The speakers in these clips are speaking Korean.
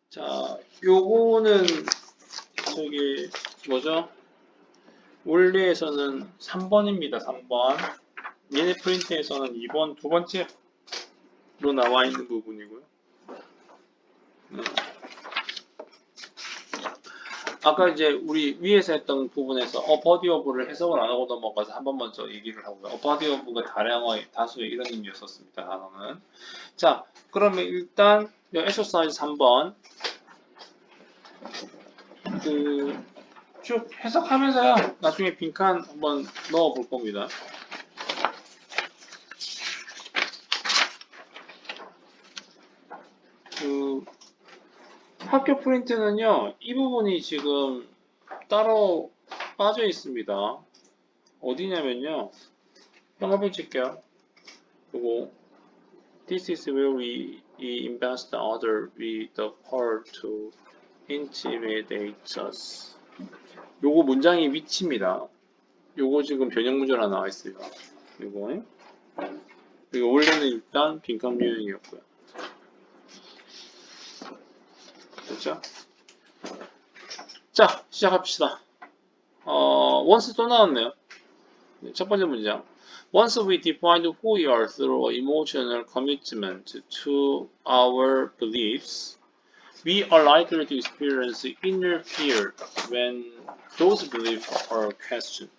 자, 요거는 저기 뭐죠? 원래에서는 3번입니다. 3번. 얘네 프린트에서는 2번 두 번째로 나와 있는 부분이고요. 아까 이제 우리 위에서 했던 부분에서 body of를 해석을 안 하고 넘어가서 한 번 먼저 얘기를 하고요. body of가 다량어의 다수의 이런 의미였었습니다. 단어는. 자, 그러면 일단 exercise 3번 쭉 해석하면서요. 나중에 빈칸 한번 넣어 볼 겁니다. 학교 프린트는요, 이 부분이 지금 따로 빠져 있습니다. 어디냐면요, 한번 칠게요. 요거 This is where we invest other with the power to intimidate us. 요거 문장의 위치입니다. 요거 지금 변형 문제로 나와 있어요. 요거 원래는 일단 빈칸 유형이었고요. 됐죠? 자, 시작합시다. once 또 나왔네요. 첫 번째 문장. Once we define who we are through emotional commitment to our beliefs, we are likely to experience inner fear when those beliefs are questioned.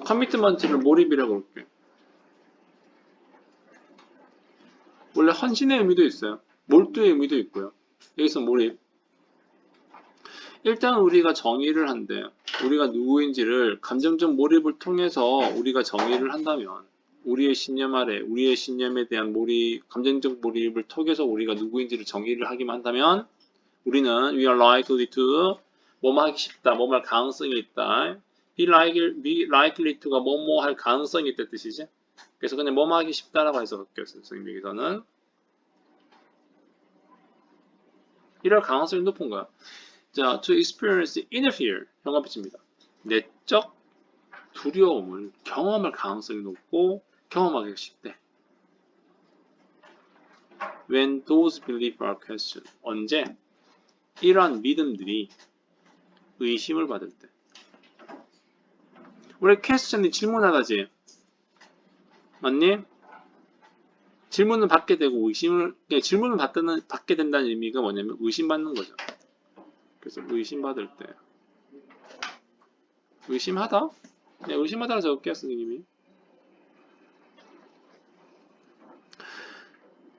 커미트먼트를 몰입이라고 그럴게요. 원래 헌신의 의미도 있어요. 몰두의 의미도 있고요. 여기서 몰입. 일단 우리가 정의를 한대요. 우리가 누구인지를 감정적 몰입을 통해서 우리가 정의를 한다면 우리의 신념 아래, 우리의 신념에 대한 몰입, 감정적 몰입을 통해서 우리가 누구인지를 정의를 하기만 한다면 우리는 we are likely to 뭐뭐 하기 쉽다, 뭐뭐 할 가능성이 있다. be likely to가 뭐뭐 할 가능성이 있다 뜻이지. 그래서 그냥 뭐뭐 하기 쉽다라고 해석할게요. 선생님 여기서는 이럴 가능성이 높은 거야. 자, to experience inner fear, 현관빛입니다. 내적 두려움을 경험할 가능성이 높고 경험하기 쉽대. When those beliefs are questioned, 언제? 이러한 믿음들이 의심을 받을 때. 원래 question이 질문하다지. 맞니? 질문을 받게 되고 질문을 받게 된다는 의미가 뭐냐면 의심받는 거죠. 그래서 의심받을 때. 의심하다? 네, 의심하다가 적을게요, 선생님이.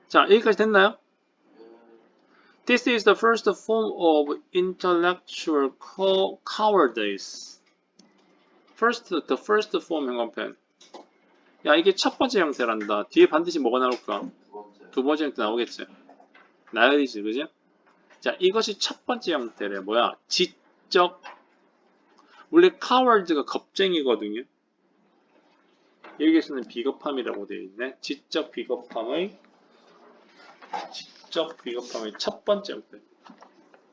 자, 여기까지 됐나요? This is the first form of intellectual cowardice. The first form 형광펜. 야, 이게 첫 번째 형태란다. 뒤에 반드시 뭐가 나올까? 두 번째 형태 나오겠지. 나열이지, 그지? 자, 이것이 첫 번째 형태래. 뭐야? 지적. 원래 coward가 겁쟁이거든요. 여기에서는 비겁함이라고 되어 있네. 지적 비겁함의 첫 번째 형태.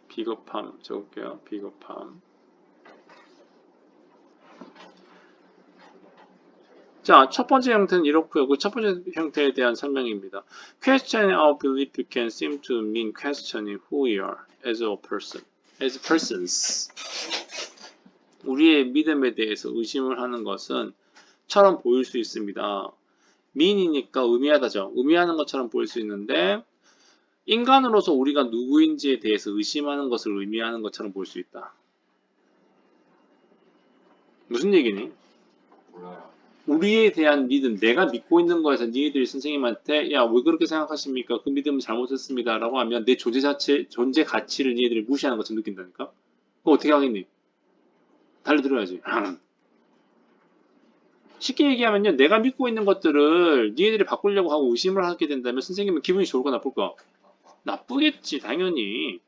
비겁함 적을게요. 비겁함. 자, 첫 번째 형태는 이렇고요. 그 첫 번째 형태에 대한 설명입니다. Questioning our belief can seem to mean questioning who we are as a person, as persons. 우리의 믿음에 대해서 의심을 하는 것은 처럼 보일 수 있습니다. mean이니까 의미하다죠. 의미하는 것처럼 보일 수 있는데 인간으로서 우리가 누구인지에 대해서 의심하는 것을 의미하는 것처럼 볼 수 있다. 무슨 얘기니? 우리에 대한 믿음, 내가 믿고 있는 거에서 니들이 선생님한테 야, 왜 그렇게 생각하십니까? 그 믿음은 잘못했습니다. 라고 하면 내 존재 가치를 니들이 무시하는 것처럼 느낀다니까? 그거 어떻게 하겠니? 달려들어야지. 쉽게 얘기하면요. 내가 믿고 있는 것들을 니들이 바꾸려고 하고 의심을 하게 된다면 선생님은 기분이 좋을까 나쁠까? 나쁘겠지, 당연히.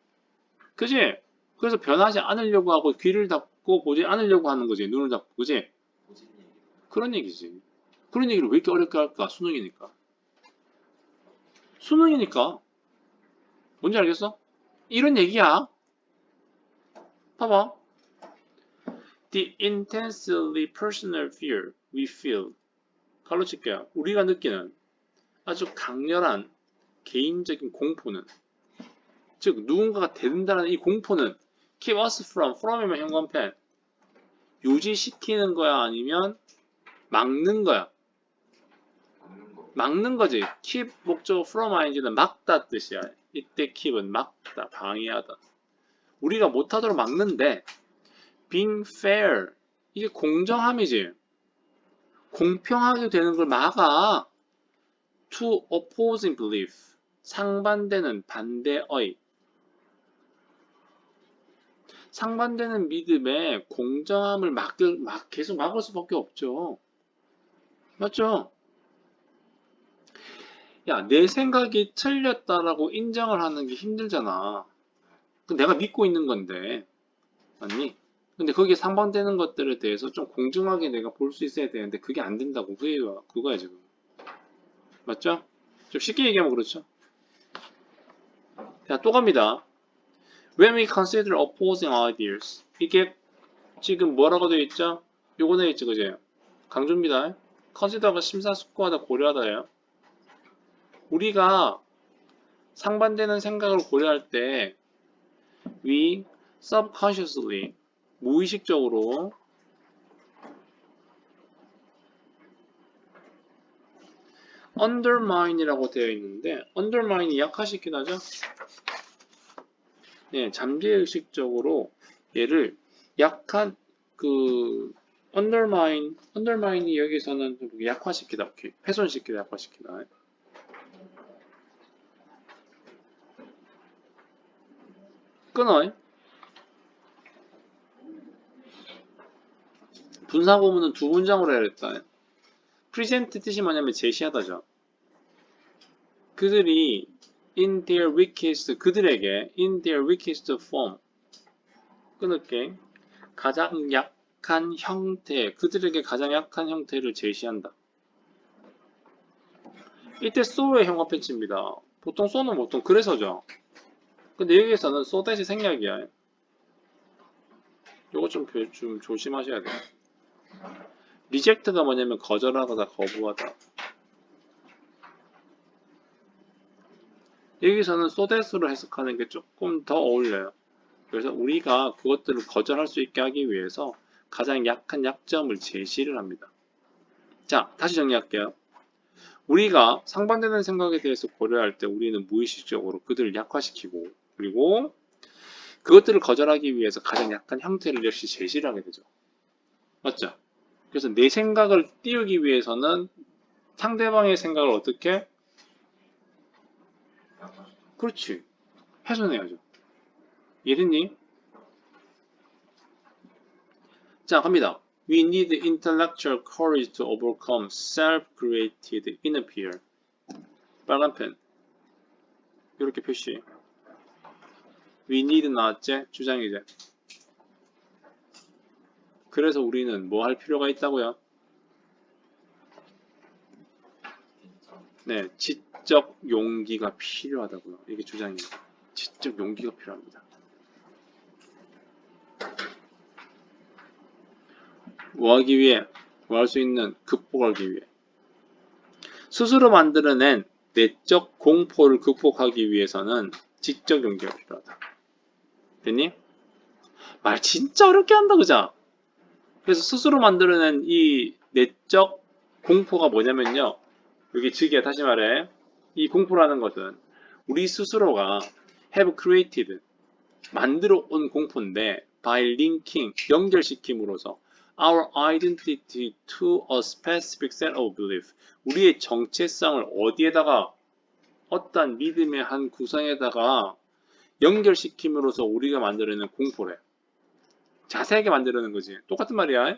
그지? 그래서 변하지 않으려고 하고 귀를 닫고 보지 않으려고 하는 거지. 눈을 닫고, 그지? 그런 얘기지. 그런 얘기를 왜 이렇게 어렵게 할까? 수능이니까. 수능이니까. 뭔지 알겠어? 이런 얘기야. 봐봐. The intensely personal fear we feel. 갈로 칠게요. 우리가 느끼는 아주 강렬한 개인적인 공포는 즉 누군가가 된다는 이 공포는 keep us from이면 현관펜 유지시키는 거야 아니면 막는 거야? 막는 거지. keep 목적어 from ing는 막다 뜻이야. 이때 keep은 막다, 방해하다. 우리가 못하도록 막는데 being fair 이게 공정함이지. 공평하게 되는 걸 막아. to opposing belief 상반되는 반대의 상반되는 믿음에 공정함을 계속 막을 수밖에 없죠. 맞죠? 야, 내 생각이 틀렸다라고 인정을 하는 게 힘들잖아. 내가 믿고 있는 건데, 맞니? 근데 거기에 상반되는 것들에 대해서 좀 공정하게 내가 볼 수 있어야 되는데 그게 안 된다고 그거야 지금. 맞죠? 좀 쉽게 얘기하면 그렇죠. 자, 또 갑니다. When we consider opposing ideas 이게 지금 뭐라고 되어 있죠? 요거 되어 있죠, 그죠? 강조입니다. consider가 심사숙고하다, 고려하다예요. 우리가 상반되는 생각을 고려할 때 we subconsciously 무의식적으로 undermine이라고 되어 있는데 undermine이 약화시키다 하죠? 네, 잠재의식적으로 얘를 약한 undermine이 여기서는 약화시키다, 훼손시키다, 약화시키다. 끊어. 분사구문은 두 문장으로 해야겠다. present 뜻이 뭐냐면 제시하다죠. 그들이 in their weakest 그들에게 in their weakest form 끊을게 가장 약한 형태 그들에게 가장 약한 형태를 제시한다. 이때 so의 형광펜치입니다. 보통 so는 보통 그래서죠. 근데 여기에서는 so 대신 생략이야. 요거 좀 조심하셔야 돼요. reject가 뭐냐면 거절하다, 거부하다. 여기서는 so that으로 해석하는 게 조금 더 어울려요. 그래서 우리가 그것들을 거절할 수 있게 하기 위해서 가장 약한 약점을 제시를 합니다. 자, 다시 정리할게요. 우리가 상반되는 생각에 대해서 고려할 때 우리는 무의식적으로 그들을 약화시키고 그리고 그것들을 거절하기 위해서 가장 약한 형태를 역시 제시를 하게 되죠. 맞죠? 그래서 내 생각을 띄우기 위해서는 상대방의 생각을 어떻게? 그렇지. 훼손해야죠. 이해됐니? 자, 갑니다. We need intellectual courage to overcome self-created inner fear. 빨간 펜. 이렇게 표시. We need 나왔지? 주장이지. 그래서 우리는 뭐 할 필요가 있다고요? 네, 지적 용기가 필요하다고요. 이게 주장이에요. 지적 용기가 필요합니다. 뭐 하기 위해? 뭐 할 수 있는? 극복하기 위해. 스스로 만들어낸 내적 공포를 극복하기 위해서는 지적 용기가 필요하다. 됐니? 말 진짜 어렵게 한다, 그죠? 그래서 스스로 만들어낸 이 내적 공포가 뭐냐면요. 여기 즉에 다시 말해. 이 공포라는 것은 우리 스스로가 have created, 만들어 온 공포인데 by linking, 연결시킴으로써 our identity to a specific set of belief, 우리의 정체성을 어디에다가 어떤 믿음의 한 구성에다가 연결시킴으로써 우리가 만들어내는 공포래. 자세하게 만들어내는 거지. 똑같은 말이야.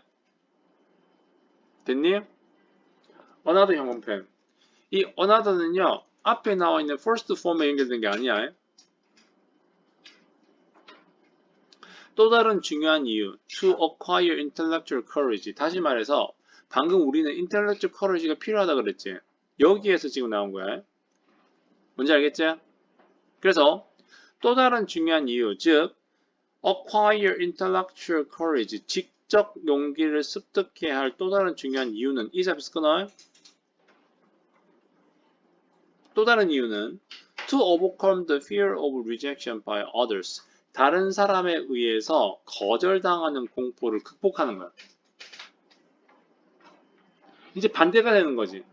됐니? another 형광펜. 이 another는요. 앞에 나와 있는 first form에 연결된 게 아니야. 또 다른 중요한 이유. to acquire intellectual courage. 다시 말해서 방금 우리는 intellectual courage가 필요하다 그랬지. 여기에서 지금 나온 거야. 뭔지 알겠지? 그래서 또 다른 중요한 이유. 즉 acquire intellectual courage. 지적 용기를 습득해야 할 또 다른 중요한 이유는 이 잡에서 끊어요. 또 다른 이유는 To overcome the fear of rejection by others. 다른 사람에 의해서 거절당하는 공포를 극복하는 거야. 이제 반대가 되는 거지.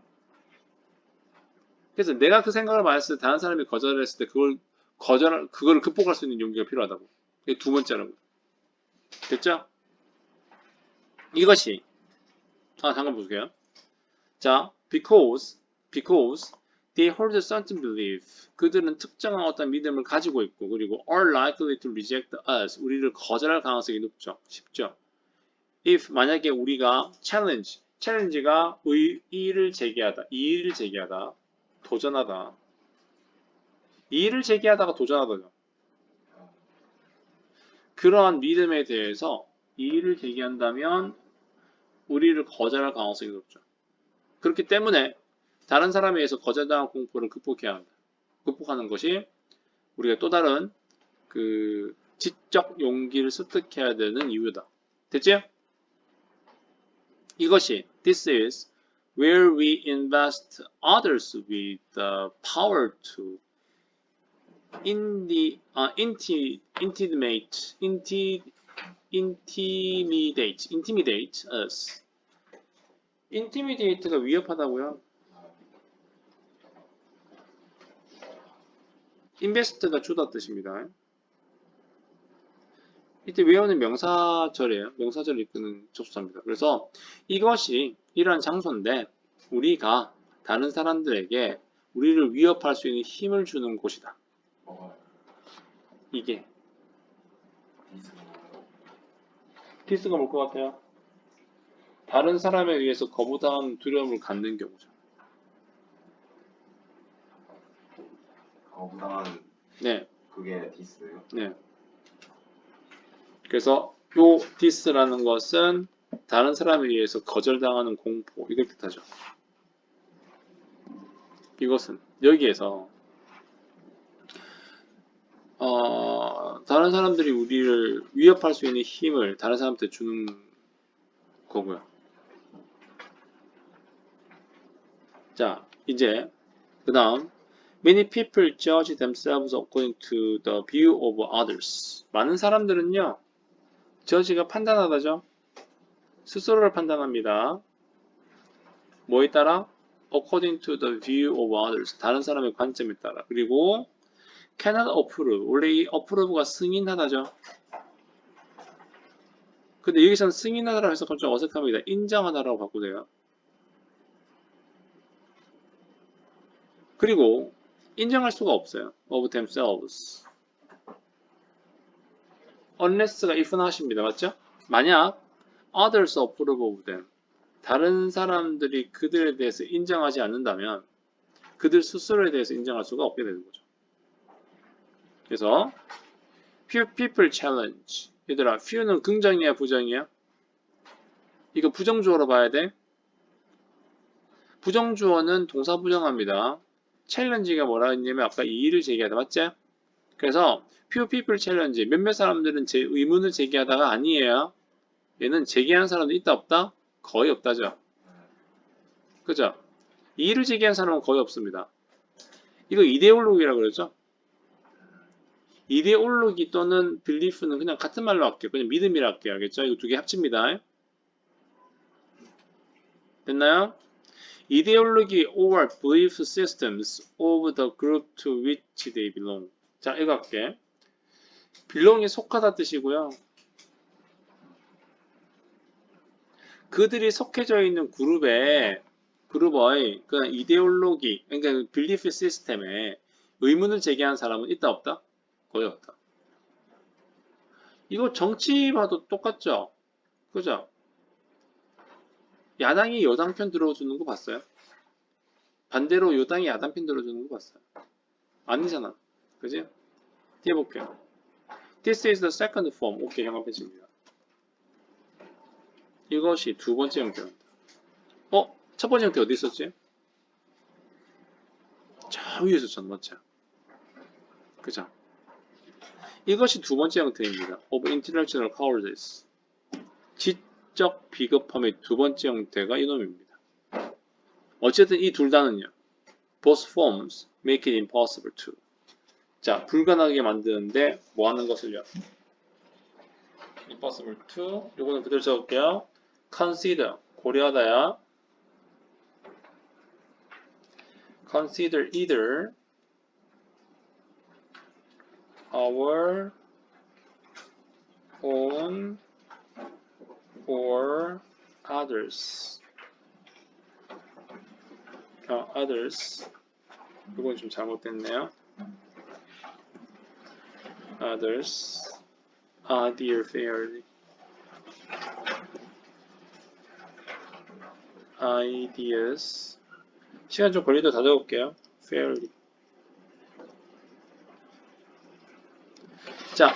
그래서 내가 그 생각을 말했을 때 다른 사람이 거절을 했을 때 그걸 극복할 수 있는 용기가 필요하다고. 이게 두 번째라고. 됐죠? 이것이 잠깐 보세요. 자, because they hold a certain belief. 그들은 특정한 어떤 믿음을 가지고 있고, 그리고 are likely to reject us. 우리를 거절할 가능성이 높죠. 쉽죠. if 만약에 우리가 challenge가 이의를 제기하다, 도전하다. 이의를 제기하다가 도전하다죠. 그러한 믿음에 대해서 이의를 제기한다면 우리를 거절할 가능성이 높죠. 그렇기 때문에 다른 사람에 의해서 거절당한 공포를 극복해야 한다. 극복하는 것이 우리가 또 다른 그 지적 용기를 습득해야 되는 이유다. 됐죠? 이것이 This is where we invest others with the power to intimidate us. intimidate가 위협하다고요? invest가 주다 뜻입니다. 이때 외우는 명사절이에요. 명사절 이끄는 접수사입니다. 그래서 이것이 이러한 장소인데 우리가 다른 사람들에게 우리를 위협할 수 있는 힘을 주는 곳이다. 이게 디스가 뭘 것 같아요? 다른 사람에 의해서 거부당한 두려움을 갖는 경우죠. 거부당한 네. 그게 디스예요? 네. 그래서 요 디스라는 것은 다른 사람에 의해서 거절당하는 공포 이걸 뜻하죠. 이것은 여기에서 다른 사람들이 우리를 위협할 수 있는 힘을 다른 사람한테 주는 거고요. 자, 이제 그 다음 Many people judge themselves according to the view of others. 많은 사람들은요, judge가 판단하다죠. 스스로를 판단합니다. 뭐에 따라? According to the view of others. 다른 사람의 관점에 따라. 그리고 cannot approve. 원래 이 approve가 승인하다죠. 근데 여기서는 승인하다라고 해서 좀 어색합니다. 인정하다라고 바꾸세요. 그리고 인정할 수가 없어요. of themselves. unless가 if 나십니다. 맞죠? 만약 others approve of them. 다른 사람들이 그들에 대해서 인정하지 않는다면 그들 스스로에 대해서 인정할 수가 없게 되는 거죠. 그래서 few people challenge. 얘들아, few는 긍정이야, 부정이야? 이거 부정주어로 봐야 돼. 부정주어는 동사 부정합니다. challenge가 뭐라 했냐면 아까 이의를 제기하다, 맞지? 그래서 few people challenge. 몇몇 사람들은 제 의문을 제기하다가 아니에요. 얘는 제기하는 사람도 있다, 없다? 거의 없다죠. 그죠? 이의를 제기하는 사람은 거의 없습니다. 이거 이데올로기라고 그러죠? 이데올로기 또는 belief는 그냥 같은 말로 할게요. 그냥 믿음이라 할게요. 알겠죠? 이거 두 개 합칩니다. 됐나요? Ideology or belief systems of the group to which they belong. 자, 이거 할게. belong이 속하다 뜻이고요. 그들이 속해져 있는 그룹의 그냥 이데올로기, 그러니까 belief 시스템에 의문을 제기한 사람은 있다 없다? 거의 없다. 이거 정치 봐도 똑같죠? 그죠? 야당이 여당 편 들어주는 거 봤어요? 반대로 여당이 야당 편 들어주는 거 봤어요? 아니잖아. 그지? 뒤에 볼게요. This is the second form. 오케이, 형합해집니다. 이것이 두 번째 형태입니다. 첫 번째 형태 어디 있었지? 저 위에 있었잖아, 맞죠? 그죠? 이것이 두 번째 형태입니다. of intellectual cowardice. 지적 비겁함의 두 번째 형태가 이놈입니다. 어쨌든 이 둘 다는요. both forms make it impossible to. 자, 불가능하게 만드는데 뭐 하는 것을요? impossible to. 요거는 그대로 적을게요. consider, 고려하다야. consider either our own or others. others. 이건 좀 잘못됐네요. others idea fairly. ideas. 시간 좀 걸리도 다 적을게요. fairly. 자,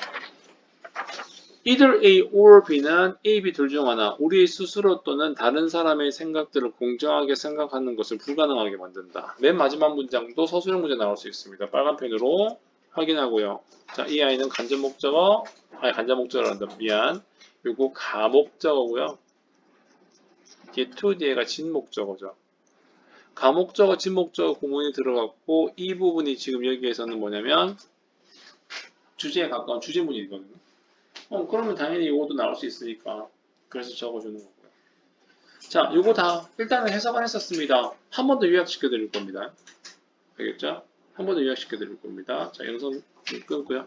either A or B는 A, B 둘 중 하나. 우리 스스로 또는 다른 사람의 생각들을 공정하게 생각하는 것을 불가능하게 만든다. 맨 마지막 문장도 서술형 문제 나올 수 있습니다. 빨간 펜으로 확인하고요. 자, 이 아이는 간접 목적어, 간접 목적어란다. 미안. 요거 가목적어고요. 뒤에 to 뒤에가 진목적어죠. 가목적어, 진목적어 구문이 들어갔고 이 부분이 지금 여기에서는 뭐냐면 주제에 가까운 주제문이거든요. 그러면 당연히 이것도 나올 수 있으니까 그래서 적어주는 거고요. 자, 요거 다 일단은 해석은 했었습니다. 한 번 더 요약시켜 드릴 겁니다. 알겠죠? 한 번 더 요약시켜 드릴 겁니다. 자, 영상 끊고요.